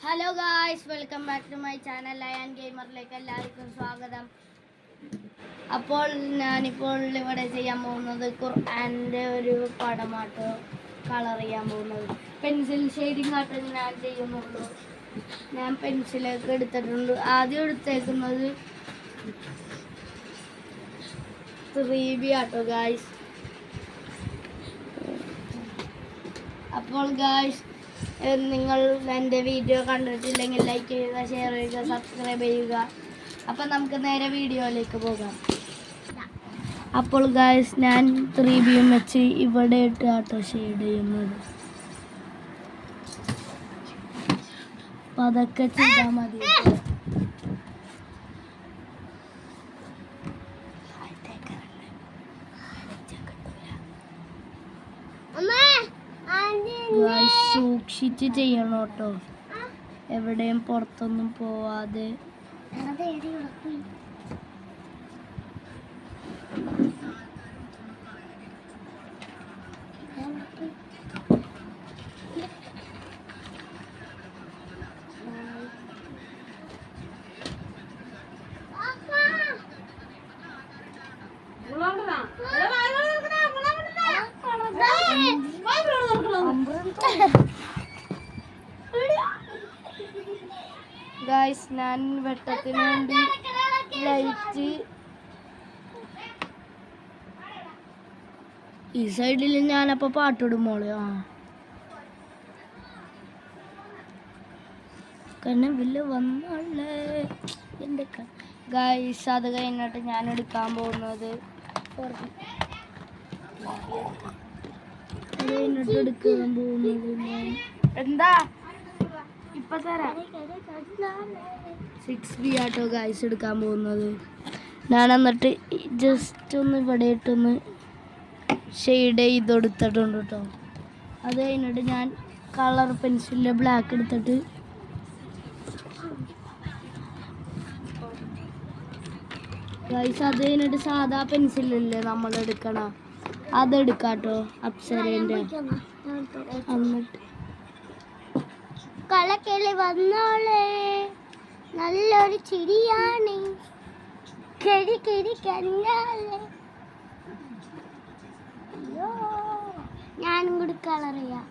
Hello guys, welcome back to my channel Lion ഗെയിമറിലേക്ക് എല്ലാവർക്കും സ്വാഗതം. അപ്പോൾ ഞാനിപ്പോൾ ഇവിടെ ചെയ്യാൻ പോകുന്നത് ഖുർആൻ്റെ ഒരു പടമാട്ടോ കളർ ചെയ്യാൻ പോകുന്നത്. പെൻസിൽ ഷെയ്ഡിങ് ആട്ടോ ഞാൻ ചെയ്യുന്നുള്ളൂ. ഞാൻ പെൻസിലൊക്കെ എടുത്തിട്ടുണ്ട്. ആദ്യം എടുത്തേക്കുന്നത് 3B ആട്ടോ ഗായ്സ്. അപ്പോൾ ഗായ്സ്, നിങ്ങൾ എൻ്റെ വീഡിയോ കണ്ടിട്ടില്ലെങ്കിൽ ലൈക്ക് ചെയ്യുക, ഷെയർ ചെയ്യുക, സബ്സ്ക്രൈബ് ചെയ്യുക. അപ്പം നമുക്ക് നേരെ വീഡിയോയിലേക്ക് പോകാം. അപ്പോൾ ഗായ്സ്, ഞാൻ 3Bയും വെച്ച് ഇവിടെ ഇട്ട് ആട്ടോ ഷെയ്ഡ് ചെയ്യുന്നത്. അപ്പം അതൊക്കെ ചെയ്താൽ മതി. സൂക്ഷിച്ച് ചെയ്യണം കേട്ടോ, എവിടെയും പുറത്തൊന്നും പോവാതെ. ഗായ്സ്, ഞാൻ വെട്ടത്തിന് വേണ്ടി ലൈറ്റ് ഈ സൈഡിൽ ഞാനപ്പോൾ പാട്ടിടും മോള്. കണ്ണവില് വന്നോളേ എൻ്റെ ഗായ്സ്. അത് കഴിഞ്ഞിട്ട് ഞാൻ എടുക്കാൻ പോകുന്നത് എന്താ ഇപ്പൊ തരാം. 6B ആട്ടോ ഗായ്സ് എടുക്കാൻ പോകുന്നത്. ഞാൻ എന്നിട്ട് ജസ്റ്റ് ഒന്ന് ഇവിടെ ഇട്ടൊന്ന് ഷെയ്ഡ് ചെയ്ത് കൊടുത്തിട്ടുണ്ട് കേട്ടോ. അത് കഴിഞ്ഞിട്ട് ഞാൻ കളർ പെൻസിലിൻ്റെ ബ്ലാക്ക് എടുത്തിട്ട് ഗായ്സ്, അത് കഴിഞ്ഞിട്ട് സാധാ പെൻസിലല്ലേ നമ്മൾ എടുക്കണം, അതെടുക്കാട്ടോ അപ്സരേൻ്റെ. എന്നിട്ട് കളക്കിളി വന്നോളേ നല്ലൊരു ചിരിയാണ്, കിഴി കിഴി കണ്ടാലേ. അയ്യോ, ഞാനും കൂടി കളർ ചെയ്യാം.